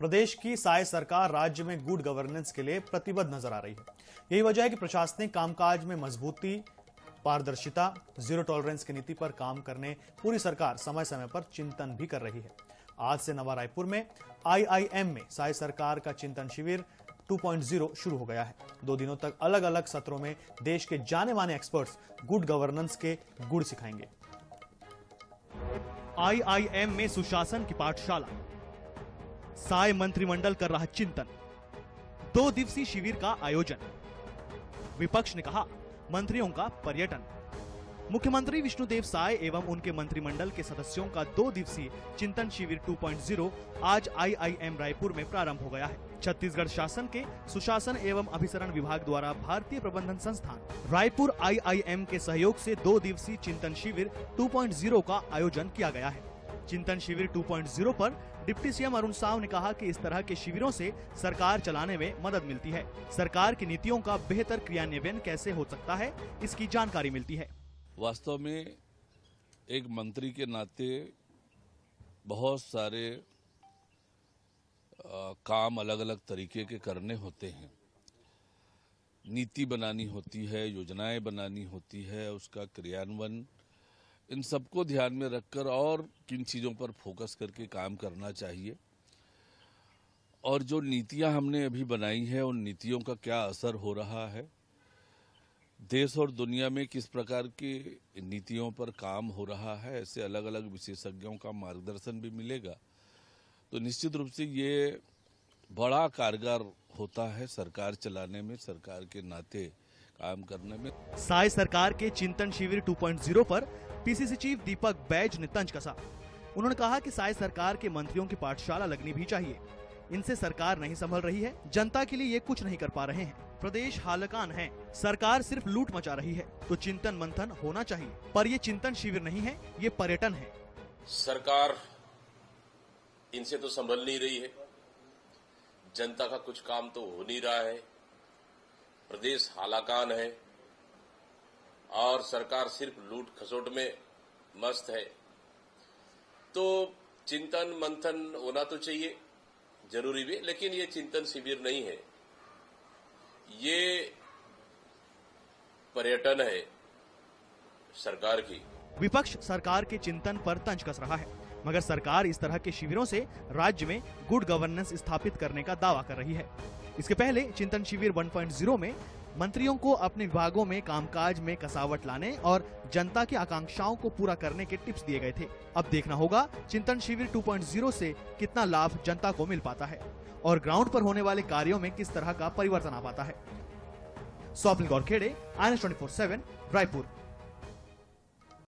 प्रदेश की साय सरकार राज्य में गुड गवर्नेंस के लिए प्रतिबद्ध नजर आ रही है। यही वजह है कि प्रशासनिक कामकाज में मजबूती, पारदर्शिता, जीरो टॉलरेंस की नीति पर काम करने पूरी सरकार समय समय पर चिंतन भी कर रही है। आज से नवा रायपुर में IIM में साय सरकार का चिंतन शिविर 2.0 शुरू हो गया है। 2 दिनों तक अलग अलग सत्रों में देश के जाने माने एक्सपर्ट्स गुड गवर्नेंस के गुण सिखाएंगे। IIM में सुशासन की पाठशाला, साय मंत्रिमंडल कर रहा चिंतन, 2 दिवसीय शिविर का आयोजन। विपक्ष ने कहा मंत्रियों का पर्यटन। मुख्यमंत्री विष्णुदेव साय एवं उनके मंत्रिमंडल के सदस्यों का 2 दिवसीय चिंतन शिविर 2.0 आज IIM रायपुर में प्रारंभ हो गया है। छत्तीसगढ़ शासन के सुशासन एवं अभिसरण विभाग द्वारा भारतीय प्रबंधन संस्थान रायपुर IIM के सहयोग से 2 दिवसीय चिंतन शिविर 2.0 का आयोजन किया गया है। चिंतन शिविर 2.0 पर डिप्टी सीएम अरुण साव ने कहा कि इस तरह के शिविरों से सरकार चलाने में मदद मिलती है। सरकार की नीतियों का बेहतर क्रियान्वयन कैसे हो सकता है, इसकी जानकारी मिलती है। वास्तव में एक मंत्री के नाते बहुत सारे काम अलग अलग तरीके के करने होते हैं। नीति बनानी होती है, योजनाएं बनानी होती है, उसका क्रियान्वयन, इन सबको ध्यान में रखकर और किन चीज़ों पर फोकस करके काम करना चाहिए और जो नीतियां हमने अभी बनाई हैं उन नीतियों का क्या असर हो रहा है, देश और दुनिया में किस प्रकार की नीतियों पर काम हो रहा है, ऐसे अलग अलग विशेषज्ञों का मार्गदर्शन भी मिलेगा। तो निश्चित रूप से ये बड़ा कारगर होता है सरकार चलाने में, सरकार के नाते काम करने में। साय सरकार के चिंतन शिविर 2.0 पर PCC चीफ दीपक बैज ने तंज कसा। उन्होंने कहा कि साय सरकार के मंत्रियों की पाठशाला लगनी भी चाहिए। इनसे सरकार नहीं संभल रही है, जनता के लिए ये कुछ नहीं कर पा रहे हैं। प्रदेश हालकान है, सरकार सिर्फ लूट मचा रही है, तो चिंतन मंथन होना चाहिए। पर ये चिंतन शिविर नहीं है, ये पर्यटन है। सरकार इनसे तो संभल नहीं रही है, जनता का कुछ काम तो हो नहीं रहा है, प्रदेश हालाकान है और सरकार सिर्फ लूट खसोट में मस्त है। तो चिंतन मंथन होना तो चाहिए, जरूरी भी, लेकिन ये चिंतन शिविर नहीं है, ये पर्यटन है सरकार की। विपक्ष सरकार के चिंतन पर तंज कस रहा है, मगर सरकार इस तरह के शिविरों से राज्य में गुड गवर्नेंस स्थापित करने का दावा कर रही है। इसके पहले चिंतन शिविर 1.0 में मंत्रियों को अपने विभागों में कामकाज में कसावट लाने और जनता की आकांक्षाओं को पूरा करने के टिप्स दिए गए थे। अब देखना होगा चिंतन शिविर 2.0 से कितना लाभ जनता को मिल पाता है और ग्राउंड पर होने वाले कार्यों में किस तरह का परिवर्तन आ पाता है। स्वप्निल गौरखेड़े, IANS 24/7, रायपुर।